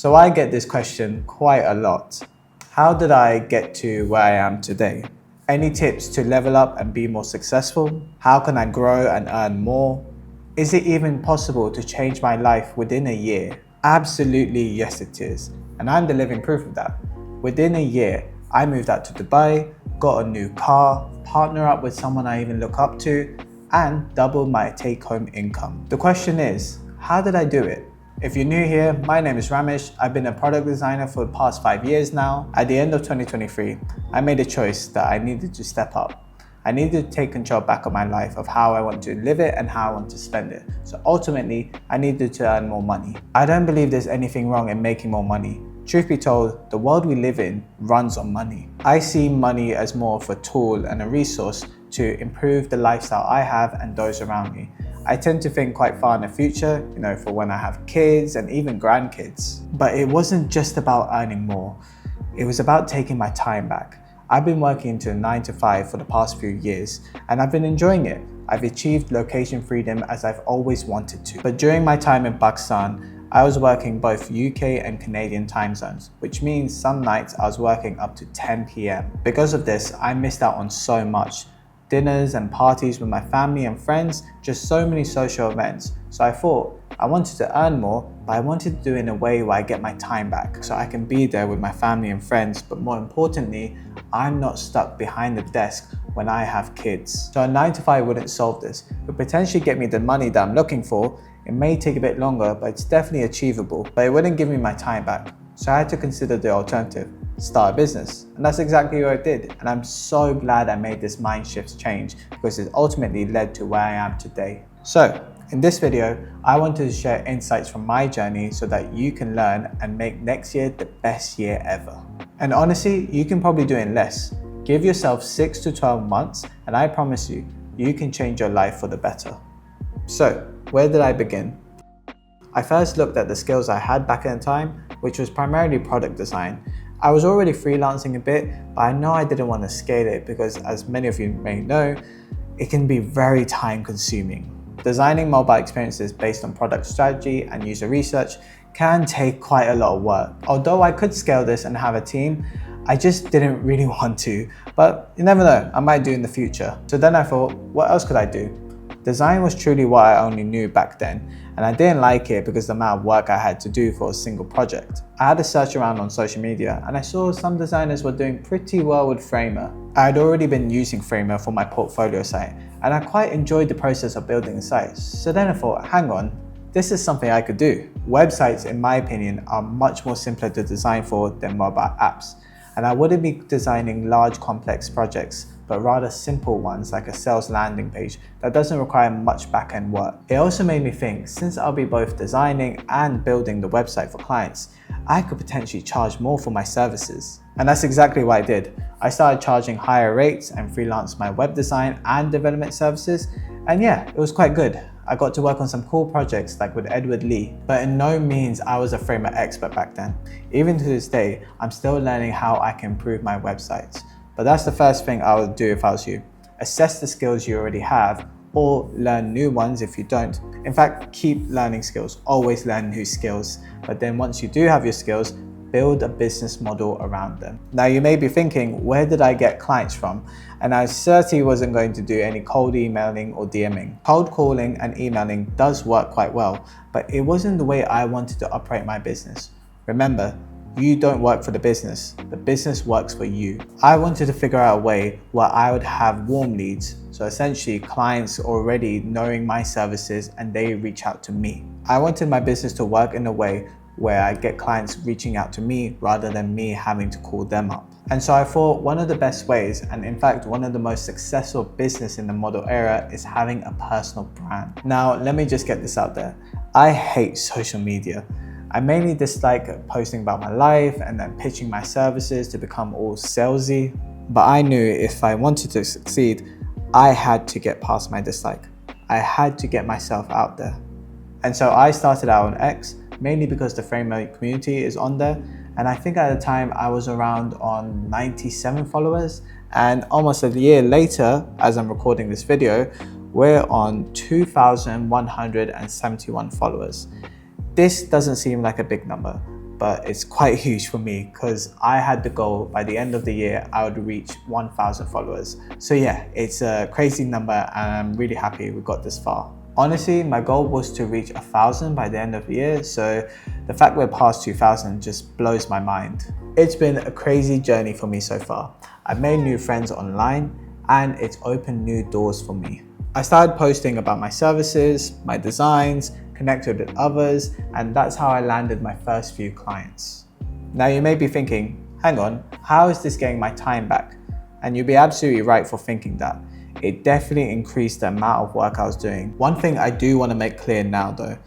So I get this question quite a lot. How did I get to where I am today? Any tips to level up and be more successful? How can I grow and earn more? Is it even possible to change my life within a year? Absolutely yes it is, and I'm the living proof of that. Within a year, I moved out to Dubai, got a new car, partnered up with someone I even look up to, and doubled my take-home income. The question is, how did I do it? If you're new here, my name is Ramesh. I've been a product designer for the past 5 years now. At the end of 2023, I made a choice that I needed to step up. I needed to take control back of my life, of how I want to live it and how I want to spend it. So ultimately, I needed to earn more money. I don't believe there's anything wrong in making more money. Truth be told, the world we live in runs on money. I see money as more of a tool and a resource to improve the lifestyle I have and those around me. I tend to think quite far in the future, for when I have kids and even grandkids. But it wasn't just about earning more. It was about taking my time back. I've been working to 9 to 5 for the past few years, and I've been enjoying it. I've achieved location freedom as I've always wanted to. But during my time in Pakistan, I was working both UK and Canadian time zones, which means some nights I was working up to 10 p.m. Because of this, I missed out on so much. Dinners and parties with my family and friends, just so many social events. So I thought I wanted to earn more, but I wanted to do it in a way where I get my time back so I can be there with my family and friends, but more importantly, I'm not stuck behind the desk when I have kids. So a 9 to 5 wouldn't solve this. It would potentially get me the money that I'm looking for. It may take a bit longer, but it's definitely achievable, but it wouldn't give me my time back. So I had to consider the alternative, start a business. And that's exactly what I did. And I'm so glad I made this mind shift change because it ultimately led to where I am today. So in this video, I wanted to share insights from my journey so that you can learn and make next year the best year ever. And honestly, you can probably do it in less. Give yourself 6 to 12 months and I promise you, you can change your life for the better. So where did I begin? I first looked at the skills I had back in the time, which was primarily product design. I was already freelancing a bit, but I know I didn't want to scale it because, as many of you may know, it can be very time consuming. Designing mobile experiences based on product strategy and user research can take quite a lot of work. Although I could scale this and have a team, I just didn't really want to, but you never know, I might do in the future. So then I thought, what else could I do? Design was truly what I only knew back then, and I didn't like it because of the amount of work I had to do for a single project. I had to search around on social media and I saw some designers were doing pretty well with Framer. I had already been using Framer for my portfolio site and I quite enjoyed the process of building the site. So then I thought, hang on, this is something I could do. Websites, in my opinion, are much more simpler to design for than mobile apps. And I wouldn't be designing large complex projects, but rather simple ones like a sales landing page that doesn't require much back-end work. It also made me think, since I'll be both designing and building the website for clients, I could potentially charge more for my services. And that's exactly what I did. I started charging higher rates and freelanced my web design and development services. And yeah, it was quite good. I got to work on some cool projects like with Edward Lee, but in no means I was a Framer expert back then. Even to this day, I'm still learning how I can improve my websites. But that's the first thing I would do if I was you. Assess the skills you already have or learn new ones if you don't. In fact, keep learning skills, always learn new skills. But then once you do have your skills, build a business model around them. Now you may be thinking, where did I get clients from? And I certainly wasn't going to do any cold emailing or DMing. Cold calling and emailing does work quite well, but it wasn't the way I wanted to operate my business. Remember, you don't work for the business works for you. I wanted to figure out a way where I would have warm leads, so essentially clients already knowing my services and they reach out to me. I wanted my business to work in a way where I get clients reaching out to me rather than me having to call them up. And so I thought one of the best ways, and in fact one of the most successful business in the model era, is having a personal brand. Now let me just get this out there. I hate social media. I mainly dislike posting about my life and then pitching my services to become all salesy. But I knew if I wanted to succeed, I had to get past my dislike. I had to get myself out there. And so I started out on X, mainly because the Framer community is on there. And I think at the time I was around on 97 followers. And almost a year later, as I'm recording this video, we're on 2,171 followers. This doesn't seem like a big number, but it's quite huge for me because I had the goal by the end of the year I would reach 1,000 followers. So yeah, it's a crazy number and I'm really happy we got this far. Honestly, my goal was to reach 1,000 by the end of the year, so the fact we're past 2,000 just blows my mind. It's been a crazy journey for me so far. I've made new friends online and it's opened new doors for me. I started posting about my services, my designs, connected with others, and that's how I landed my first few clients. Now you may be thinking, hang on, how is this getting my time back? And you'll be absolutely right for thinking that. It definitely increased the amount of work I was doing. One thing I do want to make clear now though,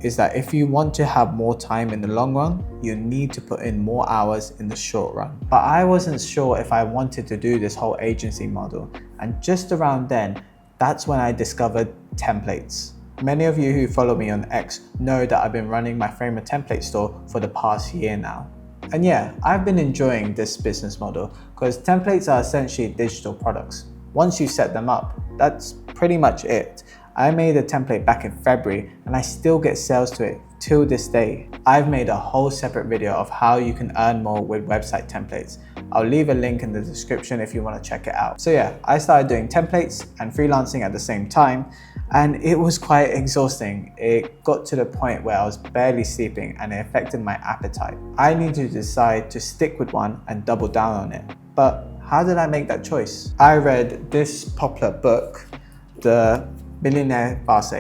is that if you want to have more time in the long run, you need to put in more hours in the short run. But I wasn't sure if I wanted to do this whole agency model. And just around then, that's when I discovered templates. Many of you who follow me on X know that I've been running my Framer template store for the past year now. And yeah, I've been enjoying this business model because templates are essentially digital products. Once you set them up, that's pretty much it. I made a template back in February and I still get sales to it till this day. I've made a whole separate video of how you can earn more with website templates. I'll leave a link in the description if you want to check it out. So yeah, I started doing templates and freelancing at the same time, and it was quite exhausting. It got to the point where I was barely sleeping and it affected my appetite. I needed to decide to stick with one and double down on it. But how did I make that choice? I read this popular book, The Millionaire Boss.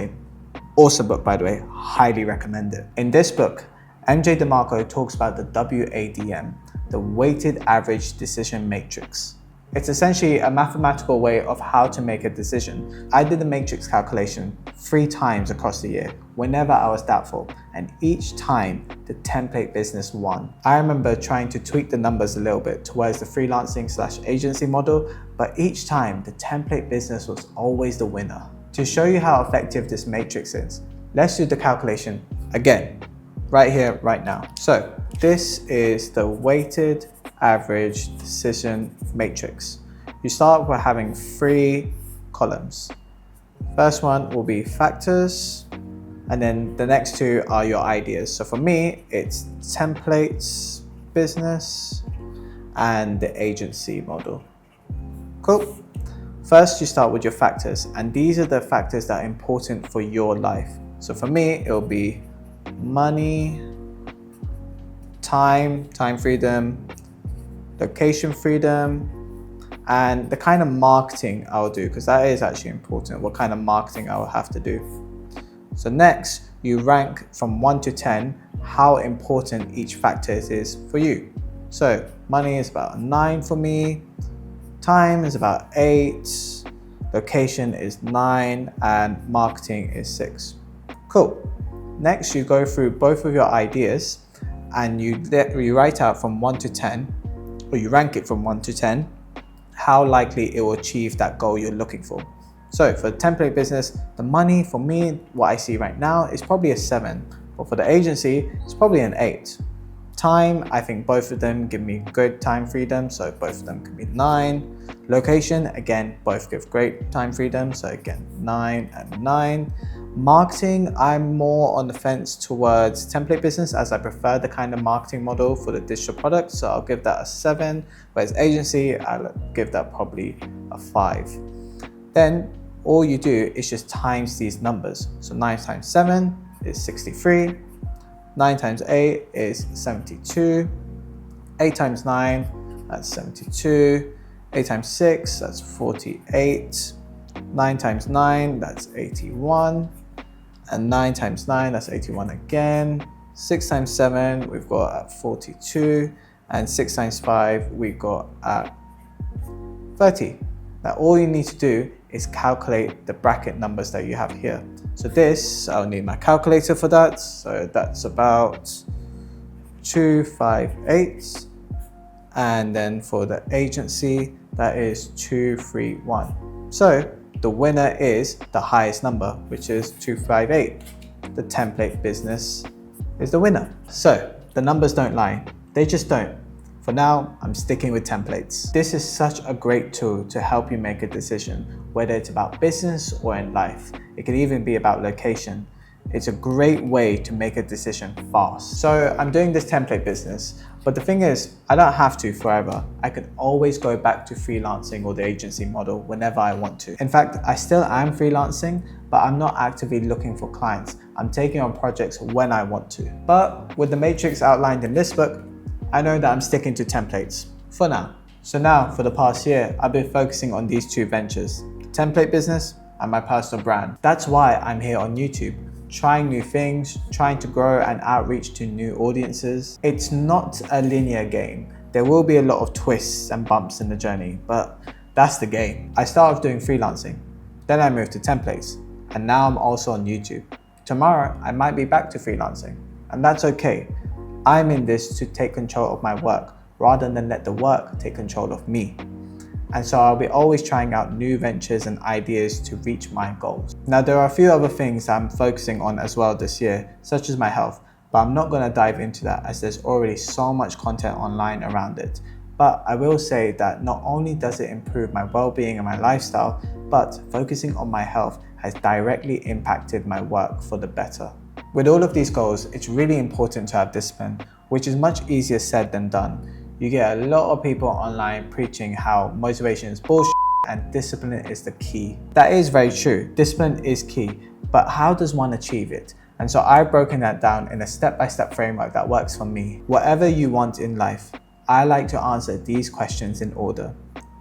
Awesome book, by the way, highly recommend it. In this book, MJ DeMarco talks about the WADM, the Weighted Average Decision Matrix. It's essentially a mathematical way of how to make a decision. I did the matrix calculation 3 times across the year, whenever I was doubtful, and each time the template business won. I remember trying to tweak the numbers a little bit towards the freelancing/agency model, but each time the template business was always the winner. To show you how effective this matrix is, let's do the calculation again, right here, right now. So this is the weighted average decision matrix. You start by having 3 columns. First one will be factors, and then the next 2 are your ideas. So for me, it's templates, business, and the agency model. Cool. First, you start with your factors, and these are the factors that are important for your life. So for me, it will be money, time freedom, location freedom, and the kind of marketing I'll do, because that is actually important, what kind of marketing I will have to do. So next, you rank from 1 to 10 how important each factor is for you. So money is about 9 for me, time is about 8, location is 9, and marketing is 6. Cool. Next, you go through both of your ideas and you write out from 1 to 10, or you rank it from 1 to 10, how likely it will achieve that goal you're looking for. So for the template business, the money for me, what I see right now is probably a 7, but for the agency, it's probably an 8. Time, I think both of them give me good time freedom, so both of them can be 9. Location, again, both give great time freedom, so again, 9 and 9. Marketing, I'm more on the fence towards template business as I prefer the kind of marketing model for the digital product, so I'll give that a 7, whereas agency, I'll give that probably a 5. Then all you do is just times these numbers. So 9 times 7 is 63, 9 times 8 is 72, 8 times 9, that's 72, 8 times 6, that's 48, 9 times 9, that's 81, and 9 times 9, that's 81 again. 6 times 7, we've got at 42, and 6 times 5, we've got at 30. Now all you need to do is calculate the bracket numbers that you have here. So this, I'll need my calculator for that. So that's about 258. And then for the agency, that is 231. So the winner is the highest number, which is 258. The template business is the winner. So the numbers don't lie, they just don't. For now, I'm sticking with templates. This is such a great tool to help you make a decision, whether it's about business or in life. It can even be about location. It's a great way to make a decision fast. So I'm doing this template business, but the thing is, I don't have to forever. I can always go back to freelancing or the agency model whenever I want to. In fact, I still am freelancing, but I'm not actively looking for clients. I'm taking on projects when I want to. But with the matrix outlined in this book, I know that I'm sticking to templates for now. So now, for the past year, I've been focusing on these two ventures, the template business and my personal brand. That's why I'm here on YouTube, trying new things, trying to grow and outreach to new audiences. It's not a linear game. There will be a lot of twists and bumps in the journey, but that's the game. I started off doing freelancing, then I moved to templates, and now I'm also on YouTube. Tomorrow, I might be back to freelancing, and that's okay. I'm in this to take control of my work rather than let the work take control of me. And so I'll be always trying out new ventures and ideas to reach my goals. Now, there are a few other things I'm focusing on as well this year, such as my health, but I'm not going to dive into that as there's already so much content online around it. But I will say that not only does it improve my well-being and my lifestyle, but focusing on my health has directly impacted my work for the better. With all of these goals, it's really important to have discipline, which is much easier said than done. You get a lot of people online preaching how motivation is bullshit and discipline is the key. That is very true. Discipline is key, but how does one achieve it? And so I've broken that down in a step-by-step framework that works for me. Whatever you want in life, I like to answer these questions in order.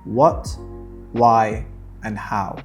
What, why, and how?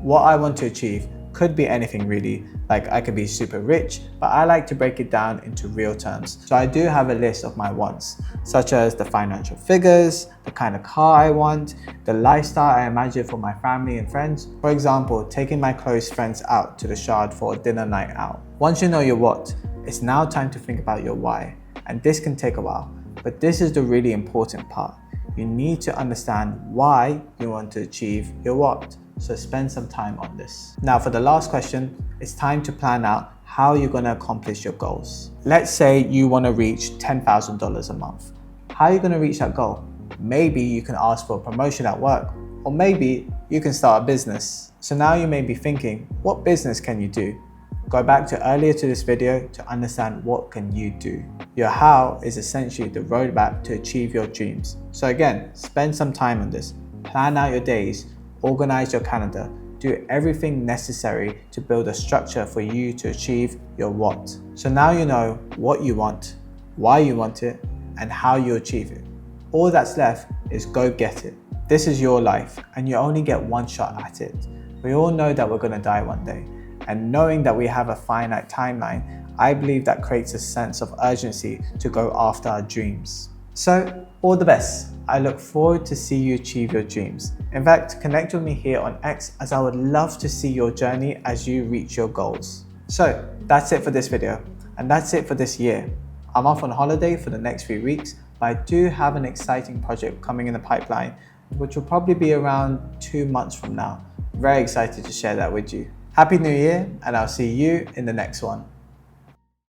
What I want to achieve could be anything really, like I could be super rich, but I like to break it down into real terms. So I do have a list of my wants, such as the financial figures, the kind of car I want, the lifestyle I imagine for my family and friends. For example, taking my close friends out to the Shard for a dinner night out. Once you know your what, it's now time to think about your why. And this can take a while, but this is the really important part. You need to understand why you want to achieve your what. So spend some time on this. Now for the last question, it's time to plan out how you're going to accomplish your goals. Let's say you want to reach $10,000 a month. How are you going to reach that goal? Maybe you can ask for a promotion at work, or maybe you can start a business. So now you may be thinking, what business can you do? Go back to earlier to this video to understand what can you do. Your how is essentially the roadmap to achieve your dreams. So again, spend some time on this. Plan out your days, organize your calendar, do everything necessary to build a structure for you to achieve your what. So now you know what you want, why you want it, and how you achieve it. All that's left is go get it. This is your life, and you only get one shot at it. We all know that we're gonna die one day, and knowing that we have a finite timeline, I believe that creates a sense of urgency to go after our dreams. So, all the best. I look forward to see you achieve your dreams. In fact, connect with me here on X as I would love to see your journey as you reach your goals. So, that's it for this video, and that's it for this year. I'm off on holiday for the next few weeks, but I do have an exciting project coming in the pipeline, which will probably be around 2 months from now. Very excited to share that with you. Happy New Year, and I'll see you in the next one.